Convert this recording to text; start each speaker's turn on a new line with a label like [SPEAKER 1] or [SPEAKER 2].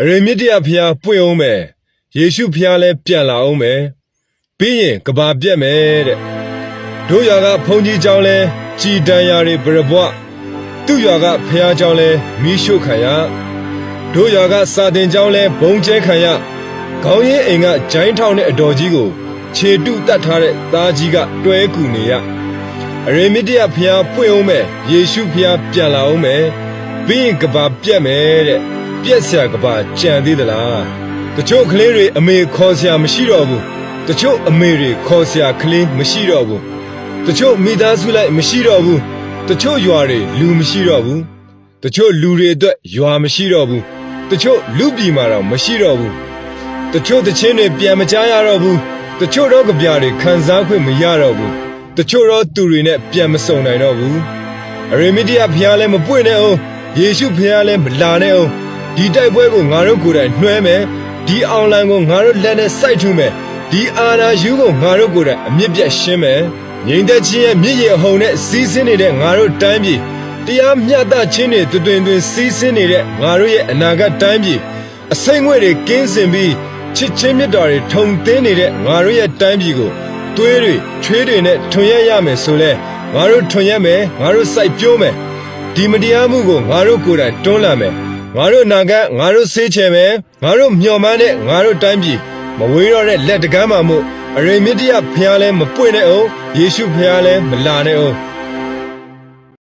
[SPEAKER 1] ရေမြစ်တရားဖျားပွင့်အောင်မယ်ယေရှုဖျားလဲပြန်လာအောင်မယ်ပြီးရင်ကဘာပြက်မယ်တဲ့တို့ရွာကဖုန်ကြီးเจ้าလဲကြည်တန်ရာတွေပြပွားသူ့ရွာကဖျားเจ้าလဲမီးရှို့ခံရတို့ရွာကစာတင်เจ้าလဲဘုံကျဲခံရခေါင်းရင်းအိမ်ကဂျိုင်းထောင်တဲ့အတော်ကြီးကိုခြေတုတတ်ထားတဲ့သားကြီးကတွဲကူနေရရေမြစ်တရားဖျားပွင့်အောင်မယ်ယေရှုဖျားပြန်လာအောင်မယ်ပြီးရင်ကဘာပြက်မယ်တဲ့ပြက်ဆရာကဘာကြံသေးသလားတချို့ကလေးတွေအမေခေါ်ဆရာမရှိတော့ဘူးတချို့အမေတွေခေါ်ဆရာကလေးမရှိတော့ဘူးတချို့မိသားစုလိုက်မရှိတော့ဘူးတချို့ရွာတွေလူမရှိတော့ဘူးတချို့လူတွေအတွက်ရွာမရှိတော့ဘူးတချို့လူပြည်မှာတော့မရှိတော့ဘူးတချို့တချင်းတွေပြန်မကြားရတော့ဘူးတချို့တော့ကြပြားတွေခံစားခွင့်မရတော့ဘူးတချို့တော့သူတွေနဲ့ပြန်မစုံနိုင်တော့ဘူးရေမြစ်တရားဖျားလဲမပွင့်နဲ့အောင်ယေရှုဖျားလဲမလာနဲ့အောင်ဒီတိုက်ပွဲကိုငါတို့ကိုယ်တိုင်နှွှဲမယ်ဒီအောင်လံကိုငါတို့လက်နဲ့စိုက်ထူမယ်ဒီအာနာယူကိုငါတို့ကိုယ်တိုင်အမြင့်ပြတ်ရှင်းမယ်ငြိမ်သက်ခြင်းရဲ့မြစ်ရည်အဟုန်နဲ့စီးဆင်းနေတဲ့ငါတို့တိုင်းပြည်တရားမျှတခြင်းတွေတွင်တွင်စီးဆင်းနေတဲ့ငါတို့ရဲ့အနာဂတ်တိုင်းပြည်အစိမ့်ငွေတွေကင်းစင်ပြီးချစ်ချင်းမြတ်တာတွေထုံသင်းနေတဲ့ငါတို့ရဲ့တိုင်းပြည်ကိုသွေးတွေချွေးတွေနဲ့ထွန်ရက်ရမယ်ဆိုလဲငါတို့ထွန်ရက်မယ်ငါတို့စိုက်ပျိုးမယ်ဒီမတရားမှုကိုငါတို့ကိုယ်တိုင်တွန်းလှန်မယ်ငါတို့နာကငါတို့ဆေးချယ်မယ်ငါတို့မျှော်မှန်းတဲ့ငါတို့တိုင်းပြည်မဝေးတော့တဲ့လက်တကမ်းမှာမို့အရေမြစ်တရားဖျားလဲမပွင့်တဲ့အောင်ယေရှုဖျားလဲမလာတဲ့အောင်